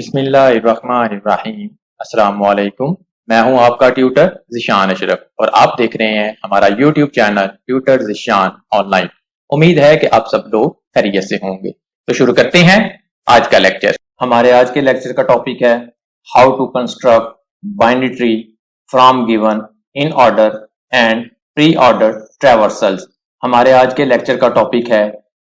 बिस्मिल्लाहिर्रहमानिर्रहीम। अस्सलाम वालेकुम। मैं हूं आपका ट्यूटर ज़िशान अशरफ और आप देख रहे हैं हमारा YouTube channel tutor Zeeshan online. उम्मीद है कि आप सब लोग खैरियत से होंगे। तो शुरू करते हैं आज का लेक्चर। हमारे आज के लेक्चर का टॉपिक है how to construct binary tree from given inorder and preorder traversals. हमारे आज के लेक्चर का टॉपिक है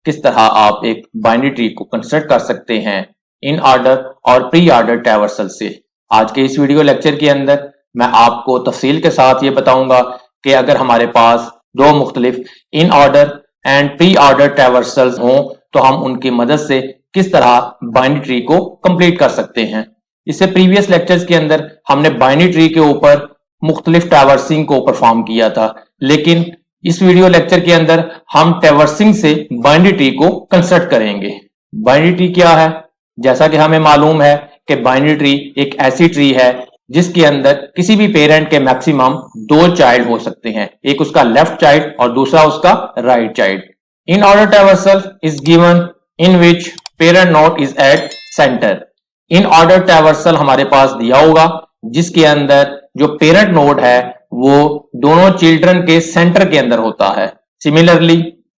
किस तरह आप एक बाइनरी ट्री को कंस्ट्रक्ट कर सकते हैं इन ऑर्डर और प्री ऑर्डर ट्रैवर्सल से। आज के इस वीडियो लेक्चर के अंदर मैं आपको तफसील के साथ ये बताऊंगा कि अगर हमारे पास दो मुख्तलिफ inorder and preorder traversals हों तो हम उनकी मदद से किस तरह बाइनरी ट्री को कंप्लीट कर सकते हैं। इससे प्रीवियस लेक्चर्स के अंदर हमने बाइनरी ट्री के ऊपर मुख्तलिफ ट्रैवर्सिंग को परफॉर्म किया था, लेकिन इस वीडियो लेक्चर के अंदर हम ट्रैवर्सिंग से बाइनरी ट्री को कंस्ट्रक्ट करेंगे। बाइनरी ट्री क्या है? जैसा कि हमें मालूम है कि बाइनरी ट्री एक ऐसी ट्री है जिसके अंदर किसी भी पेरेंट के मैक्सिमम दो चाइल्ड हो सकते हैं, एक उसका लेफ्ट चाइल्ड और दूसरा उसका right child. In order traversal is given in which parent node is at centre. In order traversal हमारे पास दिया होगा जिसके अंदर जो पेरेंट नोड है वो दोनों चिल्ड्रन के सेंटर के अंदर होता है। Similarly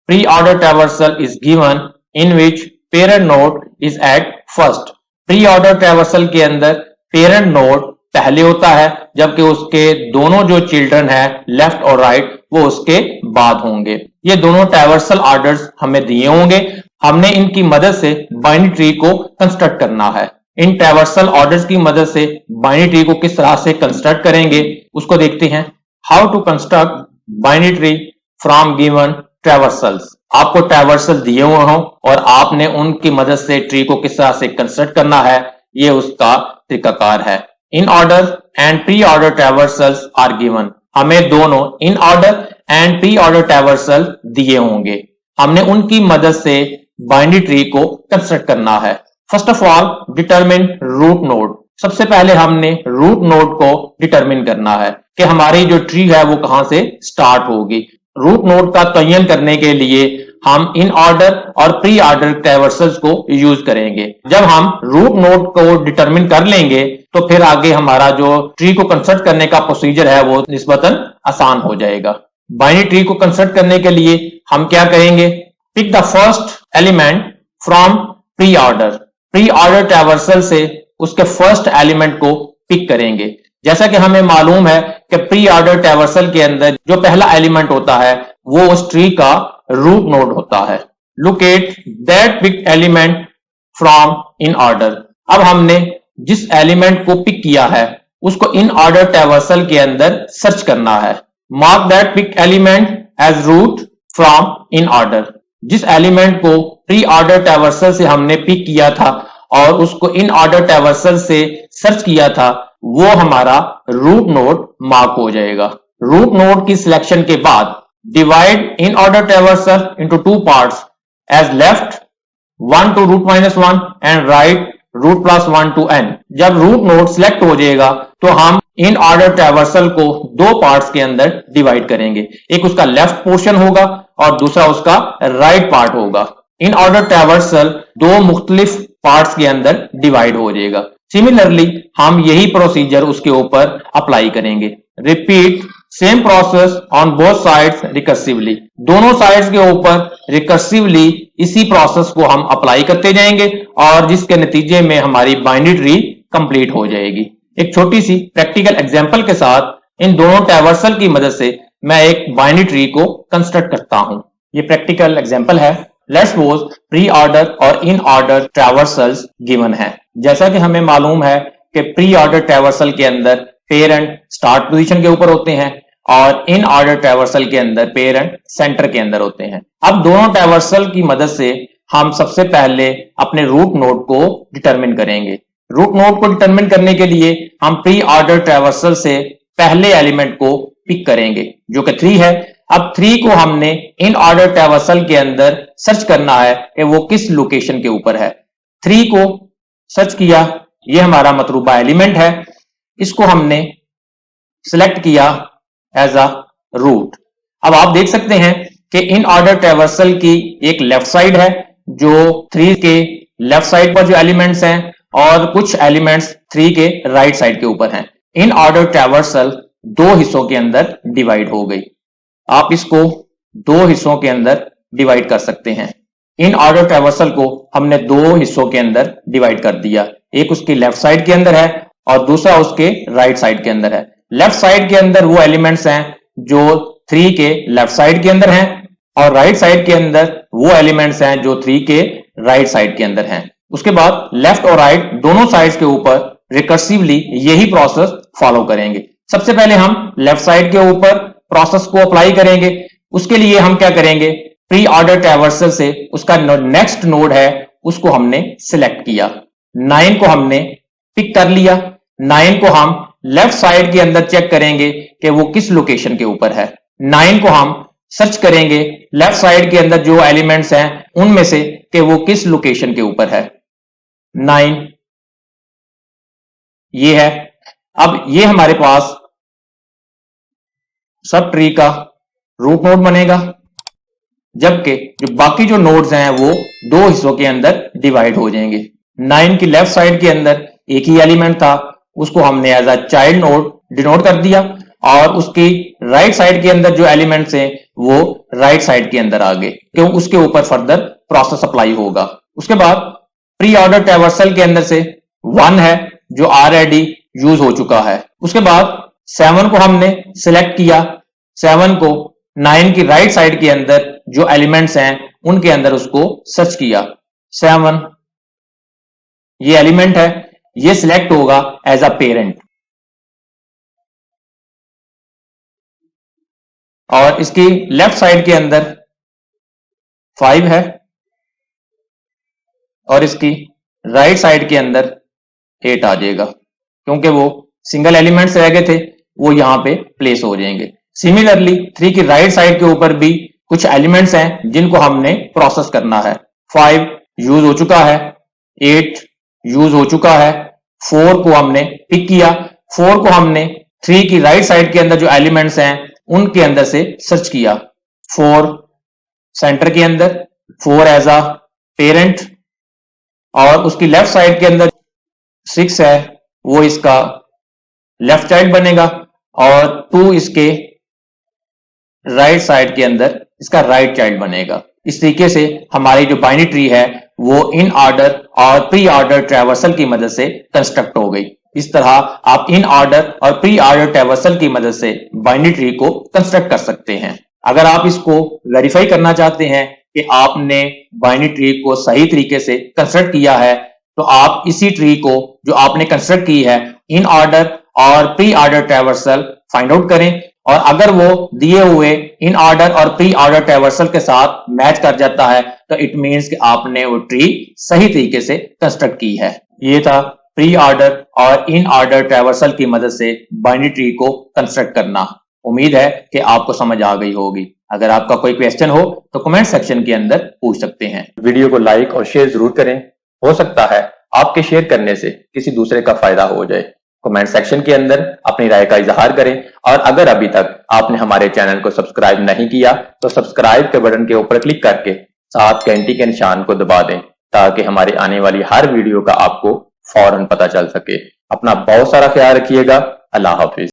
pre order traversal is given in which parent node is at first. Pre order traversal के अंदर पेरेंट नोड पहले होता है जबकि उसके दोनों जो चिल्ड्रन है लेफ्ट और राइट वो उसके बाद होंगे। ये दोनों ट्रैवर्सल ऑर्डर्स हमें दिए होंगे, हमने इनकी मदद से बाइनरी ट्री को कंस्ट्रक्ट करना है। इन ट्रैवर्सल ऑर्डर्स की मदद से बाइनरी ट्री को किस तरह से कंस्ट्रक्ट करेंगे उसको देखते हैं। How to construct binary tree from given traversals. आपको ट्रैवर्सल दिए हुए हों और आपने उनकी मदद से ट्री को किस तरह से कंस्ट्रक्ट करना है, ये उसका तरीकाकार है। Inorder and preorder traversals are given. हमें दोनों inorder and pre order traversal दिए होंगे, हमने उनकी मदद से बाइनरी ट्री को कंस्ट्रक्ट करना है। First of all determine root node. सबसे पहले हमने रूट नोड को डिटरमिन करना है कि हमारी जो ट्री है वो कहां से स्टार्ट होगी। रूट नोड का तयन करने के लिए हम इन ऑर्डर और प्री ऑर्डर ट्रैवर्सल्स को यूज करेंगे। जब हम रूट नोड को डिटरमिन कर लेंगे तो फिर आगे हमारा जो ट्री को कंस्ट्रक्ट करने का प्रोसीजर है वो निस्बतन आसान हो जाएगा। बाइनरी ट्री को कंस्ट्रक्ट करने के लिए हम क्या करेंगे? Pick the first element from pre order. Pre order traversal से उसके फर्स्ट एलिमेंट को पिक करेंगे। जैसा कि हमें मालूम है कि प्री ऑर्डर ट्रैवर्सल के अंदर जो पहला एलिमेंट होता है वो उस ट्री का रूट नोड होता है। Locate that pick element from in order. अब हमने जिस एलिमेंट को पिक किया है उसको इन ऑर्डर ट्रैवर्सल के अंदर सर्च करना है। Mark that pick element as root from in order. जिस एलिमेंट को प्री ऑर्डर ट्रैवर्सल से हमने पिक किया था और उसको इन ऑर्डर ट्रैवर्सल से सर्च किया था वो हमारा रूट नोड मार्क हो जाएगा। रूट नोड की सिलेक्शन के बाद divide in order traversal into two parts as left 1 to root minus 1 and right root plus 1 to n। जब रूट नोड सिलेक्ट हो जाएगा तो हम इन ऑर्डर ट्रैवर्सल को दो पार्ट्स के अंदर डिवाइड करेंगे, एक उसका लेफ्ट पोर्शन होगा और दूसरा उसका राइट पार्ट होगा। इन ऑर्डर ट्रैवर्सल दो मुख्तलिफ पार्ट्स के अंदर डिवाइड हो जाएगा। सिमिलरली हम यही प्रोसीजर उसके ऊपर अप्लाई करेंगे। Repeat same process on both sides recursively. दोनों साइड्स के ऊपर रिकर्सिवली इसी प्रोसेस को हम अप्लाई करते जाएंगे और जिसके नतीजे में हमारी बाइनरी ट्री कंप्लीट हो जाएगी। एक छोटी सी प्रैक्टिकल एग्जांपल के साथ इन दोनों ट्रैवर्सल की मदद से मैं एक बाइनरी ट्री को कंस्ट्रक्ट करता हूं। ये प्रैक्टिकल एग्जांपल है। लेट्स सपोज प्री ऑर्डर और इन ऑर्डर ट्रैवर्सल्स गिवन है। जैसा कि हमें मालूम है कि प्री ऑर्डर ट्रैवर्सल के अंदर पेरेंट स्टार्ट पोजीशन के ऊपर होते हैं और इन ऑर्डर ट्रैवर्सल के अंदर पेरेंट सेंटर के अंदर होते हैं। अब दोनों ट्रैवर्सल की मदद से हम सबसे पहले अपने रूट नोड को डिटरमिन करेंगे। रूट नोड को डिटरमिन करने के लिए हम प्री ऑर्डर ट्रैवर्सल से पहले एलिमेंट को पिक करेंगे जो कि 3 है। अब 3 को हमने इन ऑर्डर ट्रैवर्सल के अंदर सर्च करना है कि वो किस लोकेशन के ऊपर है। 3 को सर्च किया, ये हमारा मतलूबा एलिमेंट है, इसको हमने सिलेक्ट किया एज अ रूट। अब आप देख सकते हैं कि इन ऑर्डर ट्रैवर्सल की एक लेफ्ट साइड है जो 3 के लेफ्ट साइड पर जो एलिमेंट्स हैं और कुछ एलिमेंट्स 3 के राइट साइड के ऊपर हैं। इन ऑर्डर ट्रैवर्सल 2 हिस्सों के अंदर डिवाइड हो गई। आप इसको 2 हिस्सों के अंदर डिवाइड कर सकते हैं। इन ऑर्डर ट्रैवर्सल को हमने 2 हिस्सों के अंदर डिवाइड कर दिया। एक उसकी लेफ्ट साइड के अंदर है और दूसरा उसके राइट साइड के अंदर है। लेफ्ट साइड के अंदर वो एलिमेंट्स हैं जो 3 के लेफ्ट साइड के अंदर हैं और राइट साइड के अंदर वो एलिमेंट्स हैं जो 3 के राइट साइड के अंदर हैं। उसके बाद लेफ्ट और राइट दोनों साइड्स के ऊपर रिकर्सिवली यही प्रोसेस फॉलो करेंगे। सबसे पहले हम लेफ्ट साइड के ऊपर प्रोसेस को अप्लाई करेंगे। उसके लिए हम क्या करेंगे, प्री ऑर्डर ट्रैवर्सल से उसका नेक्स्ट नोड है उसको हमने सिलेक्ट किया। 9 को हमने पिक कर लिया। 9 को हम लेफ्ट साइड के अंदर चेक करेंगे कि वो किस लोकेशन के ऊपर है। 9 को हम सर्च करेंगे लेफ्ट साइड के अंदर जो एलिमेंट्स हैं उनमें से कि वो किस लोकेशन के ऊपर है। 9 ये है। अब ये हमारे पास सब ट्री का रूट नोड बनेगा, जबकि जो बाकी जो नोड्स हैं वो 2 हिस्सों के अंदर डिवाइड हो जाएंगे। 9 की लेफ्ट साइड के अंदर एक ही एलिमेंट था, उसको हमने as a child node denote कर दिया और उसकी राइट साइड के अंदर जो एलिमेंट्स हैं वो राइट साइड के अंदर आ गए, क्यों उसके ऊपर फर्दर प्रोसेस अप्लाई होगा। उसके बाद प्री ऑर्डर ट्रैवर्सल के अंदर से 1 है जो ऑलरेडी यूज हो चुका है। उसके बाद 7 को हमने सिलेक्ट किया। 7 को 9 की राइट साइड के अंदर जो एलिमेंट्स हैं उनके अंदर उसको सर्च किया। 7 ये एलिमेंट है, ये सिलेक्ट होगा एज अ पेरेंट और इसकी लेफ्ट साइड के अंदर 5 है और इसकी राइट साइड के अंदर 8 आ जाएगा, क्योंकि वो सिंगल एलिमेंट्स रह गए थे वो यहां पे प्लेस हो जाएंगे। सिमिलरली 3 की राइट साइड के ऊपर भी कुछ एलिमेंट्स हैं जिनको हमने प्रोसेस करना है। 5 यूज हो चुका है, 8 यूज हो चुका है, 4 को हमने पिक किया। 4 को हमने 3 की राइट साइड के अंदर जो एलिमेंट्स हैं उनके अंदर से सर्च किया। 4 सेंटर के अंदर, 4 एज अ पेरेंट और उसकी लेफ्ट साइड के अंदर 6 है, वो इसका लेफ्ट चाइल्ड बनेगा और 2 इसके राइट साइड के अंदर इसका राइट चाइल्ड बनेगा। इस तरीके से हमारी जो बाइनरी ट्री है वो इन ऑर्डर और प्री ऑर्डर ट्रैवर्सल की मदद से कंस्ट्रक्ट हो गई। इस तरह आप इन ऑर्डर और प्री ऑर्डर ट्रैवर्सल की मदद से बाइनरी ट्री को कंस्ट्रक्ट कर सकते हैं। अगर आप इसको वेरीफाई करना चाहते हैं कि आपने बाइनरी ट्री को सही तरीके से कंस्ट्रक्ट किया है, तो आप इसी ट्री को जो आपने कंस्ट्रक्ट की है इन ऑर्डर और pre order traversal find out करें और अगर वो दिए हुए इन ऑर्डर और प्री ऑर्डर ट्रैवर्सल के साथ मैच कर जाता है तो इट मींस कि आपने वो ट्री सही तरीके से कंस्ट्रक्ट की है। ये था प्री ऑर्डर और इन ऑर्डर ट्रैवर्सल की मदद से बाइनरी ट्री को कंस्ट्रक्ट करना। उम्मीद है कि आपको समझ आ गई होगी। अगर आपका कोई क्वेश्चन हो तो कमेंट सेक्शन के अंदर पूछ सकते हैं। वीडियो को लाइक और शेयर जरूर करें, हो सकता है आपके शेयर करने से किसी दूसरे का फायदा हो जाए। कमेंट सेक्शन के अंदर अपनी राय का इजहार करें और अगर अभी तक आपने हमारे चैनल को सब्सक्राइब नहीं किया तो सब्सक्राइब के बटन के ऊपर क्लिक करके साथ घंटी के निशान को दबा दें ताकि हमारी आने वाली हर वीडियो का आपको फौरन पता चल सके। अपना बहुत सारा ख्याल रखिएगा। अल्लाह हाफिज।